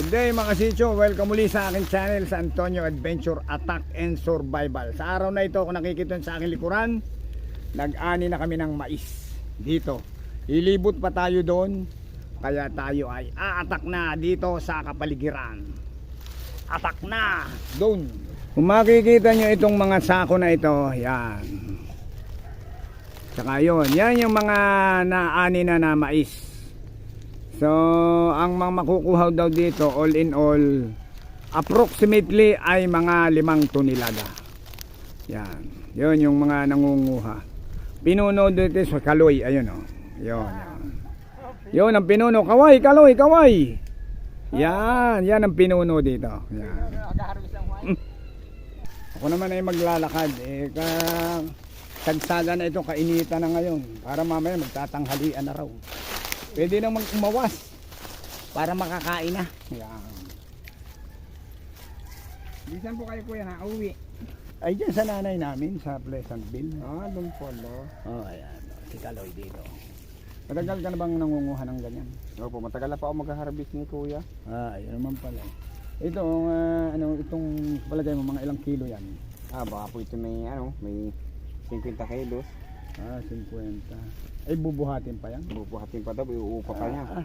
Good day mga kasicho, welcome muli sa aking channel sa Antonio Adventure Attack and Survival. Sa araw na ito, kung nakikita sa aking likuran, nag-ani na kami ng mais dito. Ilibot pa tayo doon, kaya tayo ay aatak na dito sa kapaligiran. Atak na doon. Kung makikita nyo itong mga sako na ito, yan. Saka yun, yan yung mga naani na mais. So, ang mga makukuha daw dito, all in all, approximately ay mga 5 tonelada. Yan. Yun yung mga nangunguha. Pinuno dito sa Kaloy. Ayun o. Yun. Yun ang pinuno. Kaway, Kaloy, kaway. Yan. Yan ang pinuno dito. Yan. Ako naman ay maglalakad. Sagsaga na itong kainitan na ngayon. Para mamaya magtatanghalian na raw. Pwede nang umawas para makakain na. Yan. Bisan po kayo kuya na uwi? Ay dyan sa nanay namin sa Pleasantville. Doon po lo. Ayan. Si Kaloy dito. Matagal ka na bang nangunguha ng ganyan? Opo, matagal na pa ako mag-harvest ni kuya. Ayun naman pala. Ito, itong palagay mo mga ilang kilo yan? Baka po ito may 50 kilos. 50. Ay bubuhatin pa yan? Bubuhatin pa daw, iuupa pa niya.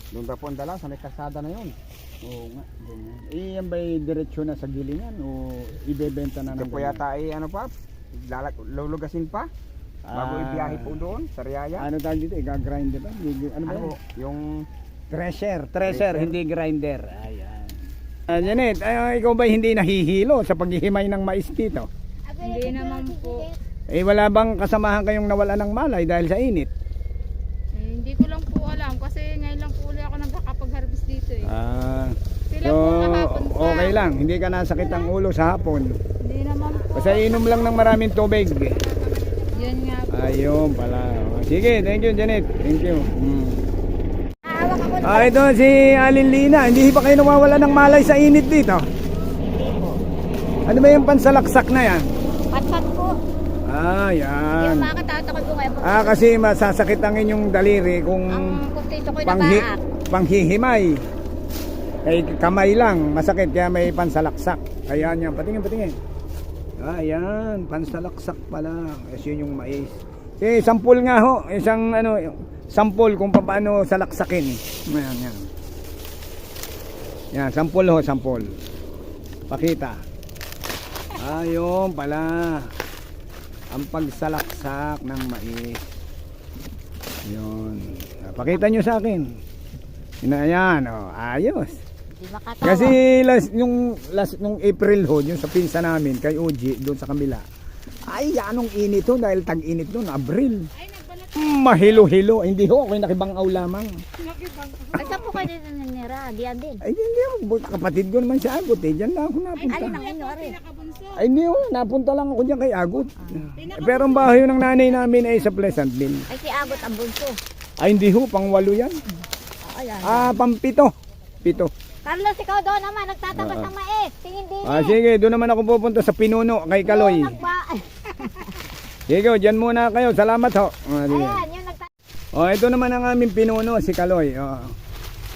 Doon pa po ang dala, sa may kasada na yun. Oo nga, ganyan. Yan ba'y diretsyo na sa gilingan o ibebenta na ng ito po yata ay lulugasin pa bago ibiyahe po doon sa Riyaya. Ano tawag dito? Iga-grinder ba? Ano ba yun? Yung Thresher, hindi grinder. Ayan. Janet, ikaw ba hindi nahihilo sa paghihimay ng mais dito? Hindi naman po. Wala bang kasamahan kayong nawala ng malay dahil sa init? Hindi ko lang po alam kasi ngayon lang po ulit ako nakakapag-harvest dito eh. Sila So, po kahapon pa. okay lang, hindi ka nasakit ang ulo sa hapon. Hindi naman po. Basta inom lang ng maraming tubig. Yun nga po. Ayun pala. Sige, thank you Janet. Thank you. Ito si Alin Lina. Hindi ba kayo nawawala ng malay sa init dito? Hindi po. Ano ba yung pansalaksak na yan? Patpat po. Yan. Yung makatatakot ko ngayon. Kasi masasakit ang inyong daliri kung Ang kustito ko nabaak. panghihimay. Kamay lang, masakit kaya may pansalaksak. Ayan yan, patingin. Ayan, pansalaksak pala. Kasi yun yung mais. Sampol nga ho, isang sampol kung paano salaksakin. Ayan. Yan, sampol ho, sampol. Pakita. Ayun pala. Ang pagsalaksak ng mais. Yun. Pakita nyo sa akin. Ayan, ayos. Kasi nung April ho, yung sa pinsa namin, kay Uji, doon sa kabila. Ay, anong init ho, dahil tag-init doon, Abril. Mahilo-hilo. Hindi ho, ako'y nakibangaw lamang. Ay, saan po kayo dito nanira? Diyan din. Ay, hindi ho, kapatid ko naman si Agot eh. Diyan lang ako napunta. Alin ang inyo, Ari? Ay, hindi ho, napunta lang ako diyan kay Agot. Pero ang bahay ng nanay namin ay sa Pleasantville. Ay, si Agot ang bunso. Ay, hindi ho, pang 8 yan. Ayan. Pang 7. Carlos, ikaw doon naman, nagtatabas ng mais. Tingin din Sige, doon naman ako pupunta sa Pinuno kay Kaloy. Sige, dyan muna kayo. Salamat ho. Ayan, yung Ito naman ang aming Pinuno, si Kaloy.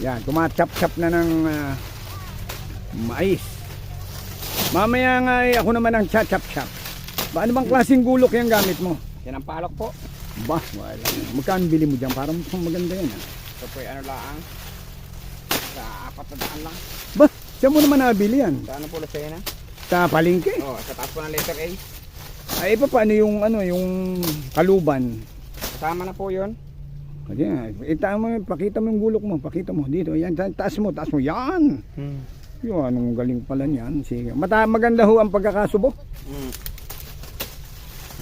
Yan, tumachap-chap na ng mais. Mamaya nga ako naman ang chachap-chap. Ano bang klaseng gulok yung gamit mo? Yan ang palok po. Wala. Magkano bili mo dyan? Parang maganda yan. Ito po ay sa 400 lang. Saan mo naman nabili yan? Sa ano po Lucena? Sa palengke? Sa taas po ng letter A. Ay, paano yung kaluban? Kasama na po yun. Pakita mo yung gulok mo. Pakita mo dito. Yan, taas mo. Yan. Yun, anong galing pala niyan. Sige. Maganda ho ang pagkakasubo.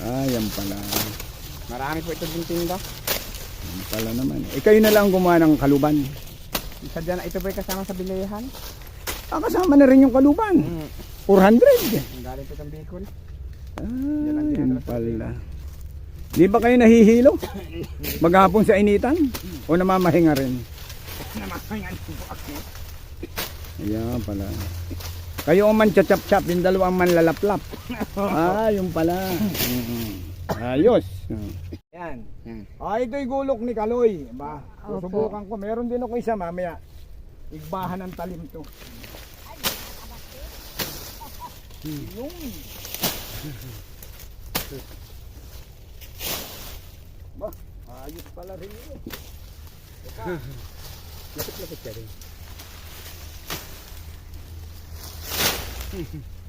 Yan pala. Marami po ito din tinda. Yan pala naman. Kayo na lang gumawa ng kaluban. Isa dyan, ito po ay kasama sa bilihan. Kasama na rin yung kaluban. 400. Ang galing po ng Bicol. Yan pala. Di ba kayo nahihilo? Maghapon sa initan? O namamahinga rin? Namamahinga po ako. Ayan pala. Kayo ang manchachap-chap, yung dalawang manlalaplap. Yung pala. Ayos. Yan. Ito'y gulok ni Kaloy. Susubukan ko. Meron din ako isa mamaya. Igbahan ng talim to. Yung. Ba, ayos pala rin yun. Lapit-lapit ka rin.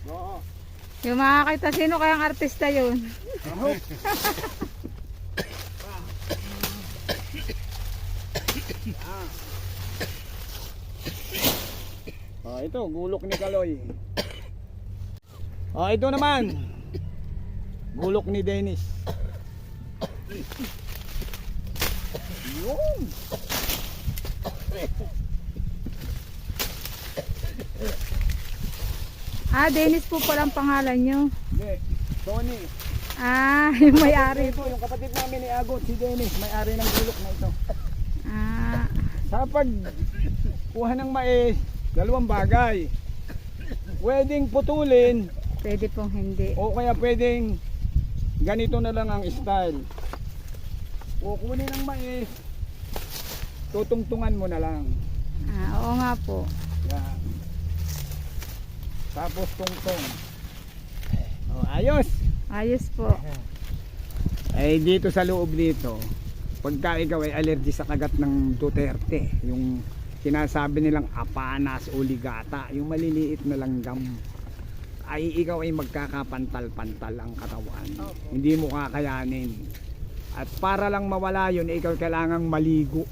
Oo. Yung makakita sino kayang artista yun. Ito, gulok ni Kaloy. Ito naman. Gulok ni Dennis. Yun. Dennis po palang pangalan nyo. Hindi, Tony. Yung may-ari. Ito, yung kapatid namin ni Agot, si Dennis, may-ari ng gulok na ito. Sa pagkuha ng mais, dalawang bagay. Pwedeng putulin Pwede pong hindi. o kaya pwedeng ganito na lang ang style. Kukunin ng mais, tutungtungan mo na lang. Oo nga po. Yan. Tapos tungtong. Ayos. Ayos po. Ay dito sa loob dito, pagka ikaw ay allergy sa kagat ng Duterte, yung sinasabi nilang apanas o ligata, yung maliliit na langgam, ay ikaw ay magkakapantal-pantal ang katawan. Hindi mo kakayanin. At para lang mawala yun, ikaw kailangang maligo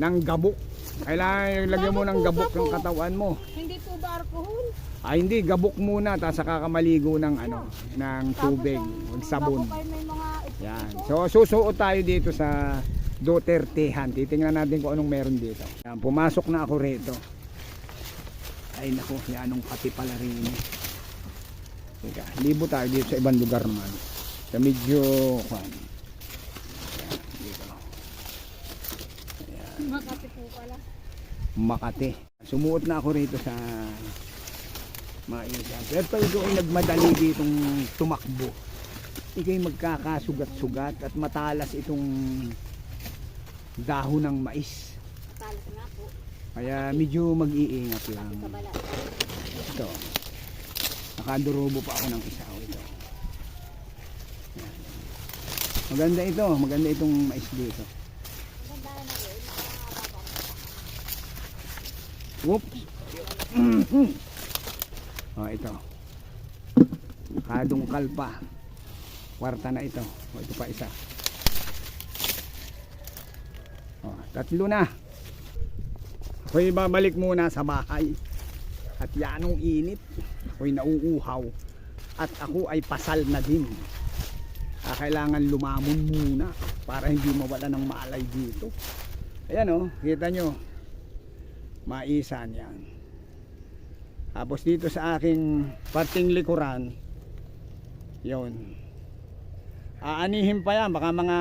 ng gabok. Kailangan lagyan mo ng gabok ng katawan mo. Hindi po ba alcohol? Hindi, gabok muna tapos saka ka maligo ng ng tubig, ng sabon. Yan. So susuot tayo dito sa Dutertehan. Titingnan natin kung anong meron dito. Yan, pumasok na ako rito. Ay naku, yan anong pati pala rin. Teka, libo tayo dito sa ibang lugar naman. Sa medyo Makati po pala. Makati. Sumuot na ako rito sa Maisa. Pero pag ikaw ay nagmadali ditong tumakbo, ikaw ay magkakasugat-sugat at matalas itong dahon ng mais. Talas nga po. Kaya medyo mag-iingat lang. Ito. Nakadurobo pa ako ng isa. Ito. Yan. Maganda ito. Maganda itong mais dito. Whoops. Ito. Kadungkal pa. Kwarta na ito. Ito pa isa. Tatlo na. Ako'y babalik muna sa bahay. At yanong init. Ako'y nauuhaw. At ako ay pasal na din. Kailangan lumamon muna para hindi mawala ng malay dito. Ayan kita nyo. Maisan yan. Tapos dito sa aking parting likuran, yun. Aanihin pa yan, baka mga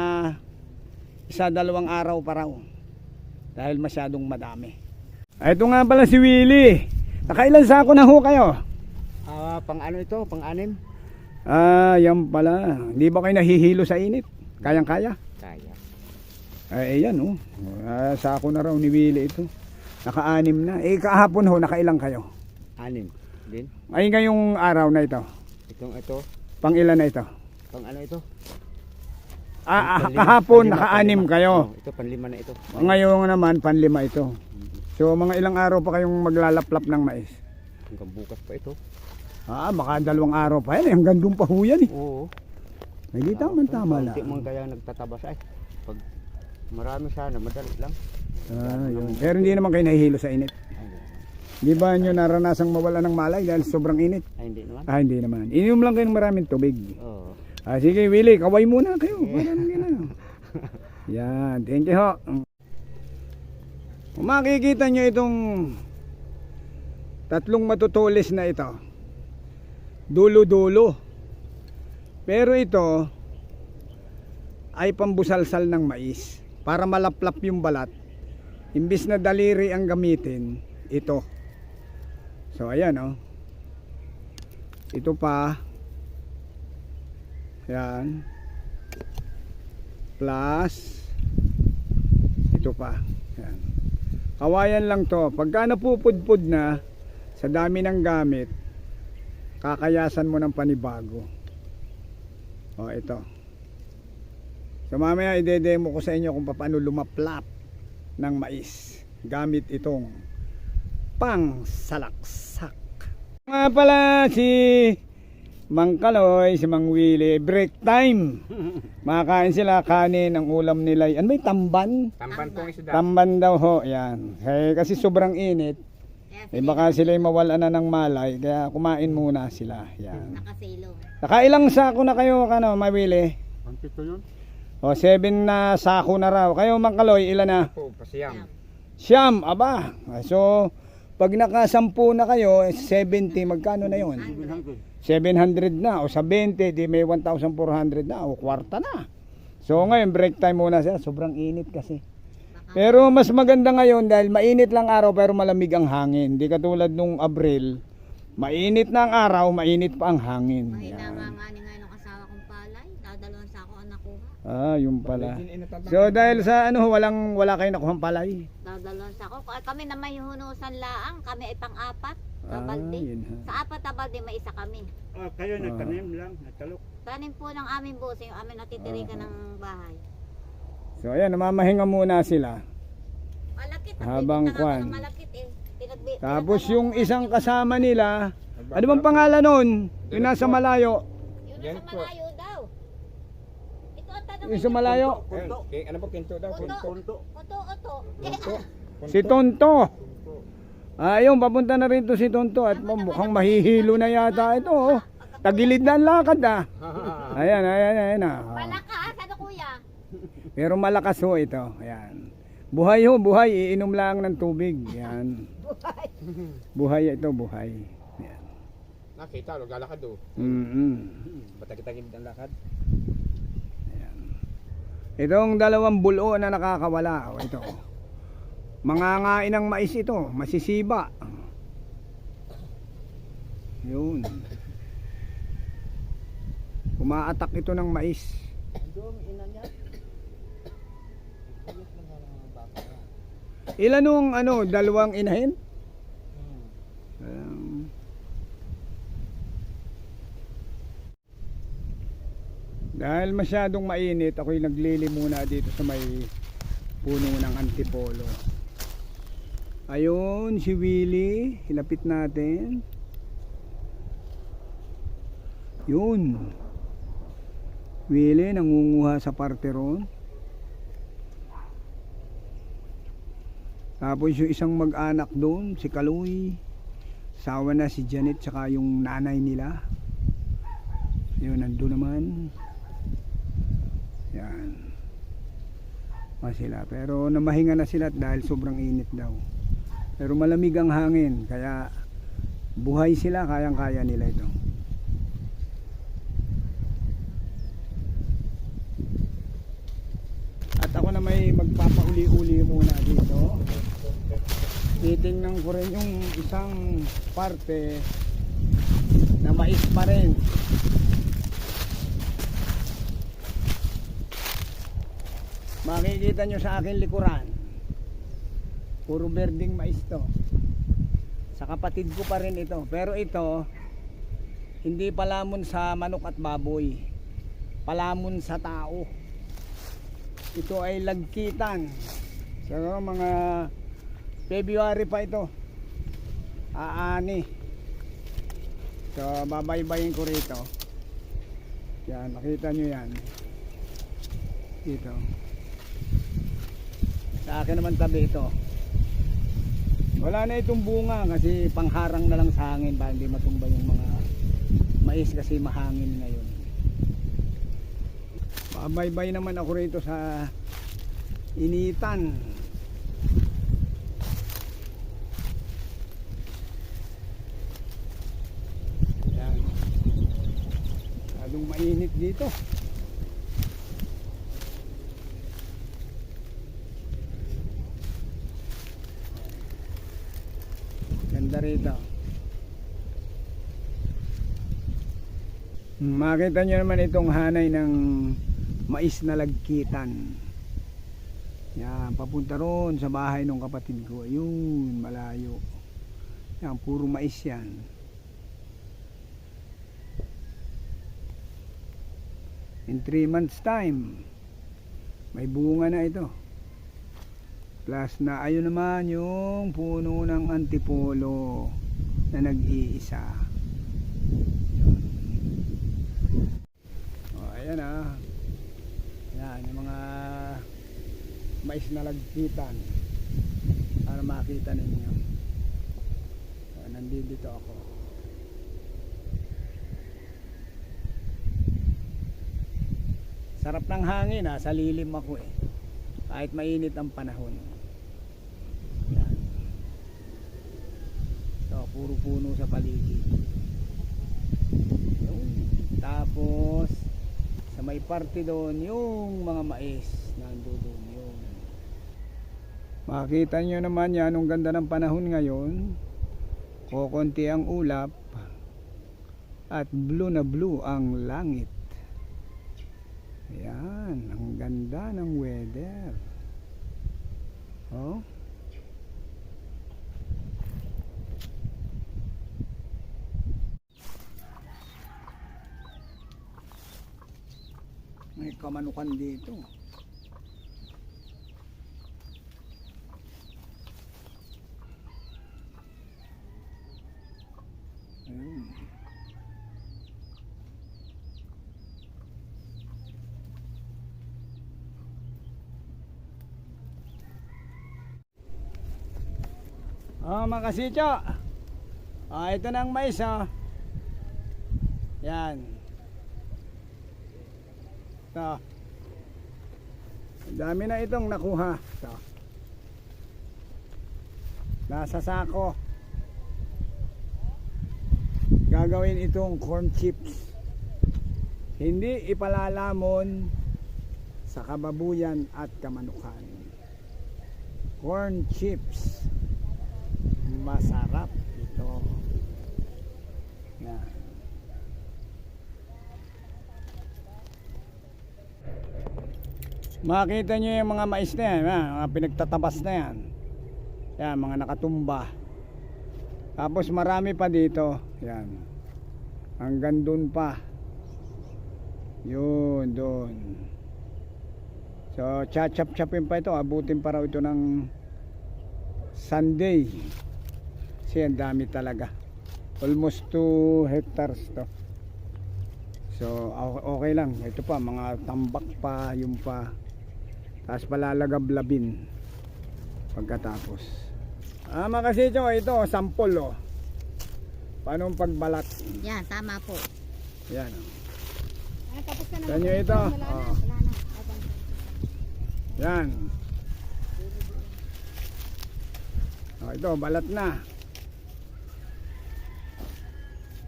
1-2 araw pa raw. Dahil masyadong madami. Ito nga pala si Willie. Nakailan sako na ho kayo? Pang ano ito? Pang 6? Yan pala. Hindi ba kayo nahihilo sa init? Kayang-kaya? Kaya. Ayan sako na raw ni Willie ito. Naka-6 na. Kahapon ho, nakailang kayo? 6 din. Ay ngayong araw na ito. Ito. Pang ilan na ito? Pang ano ito? Kahapon naka-6 kayo. Ito pang 5 na ito. Ngayon naman pang 5 ito. So mga ilang araw pa kayong maglalaplap ng mais? Hanggang bukas pa ito. Baka 2 araw pa yan. Hanggang doon pa ho yan. Oo. Hindi tama lang. Hindi mo kaya nagtatabas ay. Pag marami sana, madali lang. Yun. Pero hindi naman kayo nahihilo sa init. Di ba nyo naranasang mawala ng malay dahil sobrang init? Ay, hindi naman. Hindi naman. Ininom lang kayo ng maraming tubig. Oo. Sige Willie, kaway muna kayo. Yan, thank you ho. Kung makikita nyo itong 3 matutulis na ito, dulo-dulo. Pero ito ay pambusalsal ng mais para malaplap yung balat. Imbis na daliri ang gamitin, ito. So ayan ito pa. Yan. Plus ito pa. Yan. Kawayan lang to. Pagka napupudpud na sa dami ng gamit, kakayasan mo ng panibago. O ito. So mamaya ide-demo ko sa inyo kung paano lumaplap ng mais gamit itong pang salaksak. Nga pala si Mang Kaloy, si Mang Willie, break time. Makakain sila kanin, ang ulam nila. Ano ba yung tamban? Tamban pong isda. Tamban daw ho, yan. Kasi sobrang init. Baka sila mawala na ng malay, kaya kumain muna sila. Yan. Nakasilo. Nakailang sako na kayo, Mang Willie? Ang pito yun? O, 7 na sako na raw. Kayo, Mang Kaloy, ilan na? Po, pasiyam. Siyam, aba. So, pag nakasampu na kayo, 70, magkano na yun? 700 na. O sa 20, di may 1,400 na. O kwarta na. So, ngayon, break time muna siya. Sobrang init kasi. Pero mas maganda ngayon dahil mainit lang araw pero malamig ang hangin. Hindi katulad nung Abril. Mainit na ang araw, mainit pa ang hangin. Mahina Yan. nga ni ngayon ang asawa kong palay. Dadalawang sako ang nakuha. Ah, yung pala. So dahil sa wala kayong nakuhang palay. Dadalawang sako. Kami na may hunusan laang. Kami ay pang-apat. Sa Ah, balde. yun ha. Sa apat na balde may isa kami. Kayo nagtanim lang, nagtalok. Tanim po ng aming buso. Yung aming natitirikan ng bahay. So ayan, namamahinga muna sila. Malakit. Habang nagbibita nga ako kwan. ng malakit eh. Tapos yung isang kasama nila, ano bang pangalan nun? Yung nasa malayo. Yun Yan nasa po. malayo daw. Ito ang tanong. Yung sa malayo. Ano po, kinto daw? Oto. Oto. Si Tonto. Ayun, papunta na rin to si Tonto at mukhang mahihilo na yata ito. Oh. Tagilid na ang lakad ah. Ayan. Malakas. Ano kuya? Pero malakas ho ito. Ayan. Buhay ho, buhay. Iinom lang ng tubig. Ayan. Buhay ito, buhay. Ayan. Nakita, lalakad do. Patagitagin ang lakad. Ayan. Itong dalawang bulo na nakakawala. Ito. Mangangain ng mais ito. Masisiba. Yun. Umaatak ito ng mais. Ilan nung dalawang inahin? Dahil masyadong mainit, ako'y naglili muna dito sa may puno ng antipolo. Ayun, si Willie, hilapit natin. Yun. Willie, nangunguha sa parte ron. Tapos yung isang mag-anak doon, si Kaloy. Sawa na si Janet, tsaka yung nanay nila. Yun, nandun naman. Yan. Sila. Pero namahinga na sila dahil sobrang init daw. Pero malamig ang hangin, kaya buhay sila, kayang-kaya nila ito. At ako na may magpapauli-uli muna dito. Titingnan ko rin yung isang parte na mais pa rin. Makikita nyo sa akin likuran, puro berding mais to. Sa kapatid ko pa rin ito. Pero ito, hindi palamon sa manok at baboy, palamon sa tao. Ito ay lagkitan. So mga February pa ito, aani. So babaybayin ko rito. Yan, makita nyo yan dito. Sa akin naman tabi ito. Wala na itong bunga kasi pangharang na lang sa hangin para hindi matumba yung mga mais kasi mahangin ngayon. Babaybay naman ako rito sa initan. Yan. Masyadong mainit dito. Ganda rito. Makita nyo naman itong hanay ng mais na lagkitan. Yan, papunta ron sa bahay ng kapatid ko. Ayun, malayo. Yan, puro mais yan. In 3 months time, may bunga na ito. Plus na ayun naman yung puno ng antipolo na nag-iisa. Yun. O, ayan ah. Yan, yung mga mais na lagkitan para makita ninyo. So, nandito ako. Sarap ng hangin ha, sa lilim ako eh. Kahit mainit ang panahon. Yan. So, puro puno sa paligid. Yun. Tapos sa may parte doon yung mga mais nandoon yun. Makita nyo naman yan, ang ganda ng panahon ngayon. Kokonti ang ulap at blue na blue ang langit. Ayan, ang ganda ng weather. Oh. May kamanukan dito. Ayun. Oh, mga kasityo. Ito na ang mais, oh. Yan. Ito. Ang dami na itong nakuha. Ito. Nasa sako. Gagawin itong corn chips. Hindi ipalalamon sa kababuyan at kamanukan. Corn chips. Masarap ito. Yan. Makita nyo yung mga mais na yan, mga pinagtatabas na yan. Yan, mga nakatumba. Tapos marami pa dito. Yan. Hanggang doon pa. Yun, doon. So, chachap-chapin pa ito. Abutin pa raw ito ng Sunday. Kasi ang dami talaga. Almost 2 hectares to. So okay lang. Ito pa, mga tambak pa, yung pa. Tapos palalagablabin pagkatapos. Mga kasityo, ito sample oh. Paano pagbalat? Yan, tama po. Yan oh. Tapos ka na. Yan nyo ito. Wala na. Oh. Wala na. Yan. Oh, ito, balat na.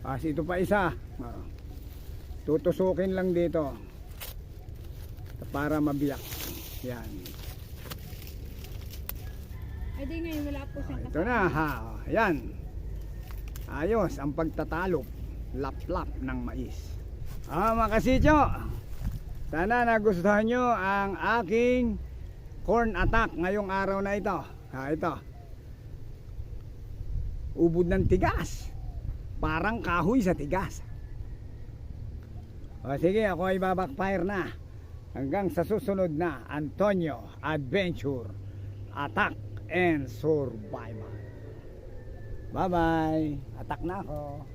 Ito pa isa. Tutusukin lang dito para mabiyak. Yan. Ay di ngayon wala po siyang Ito na ha. Yan. Ayos ang pagtatalop. Lap-lap ng mais. Mga kasityo, sana nagustuhan nyo ang aking corn attack ngayong araw na ito. Ito. Ubod ng tigas. Parang kahoy sa tigas. O sige, ako ay babackfire na. Hanggang sa susunod na Antonio Adventure Attack and Survival. Bye bye. Attack na ako.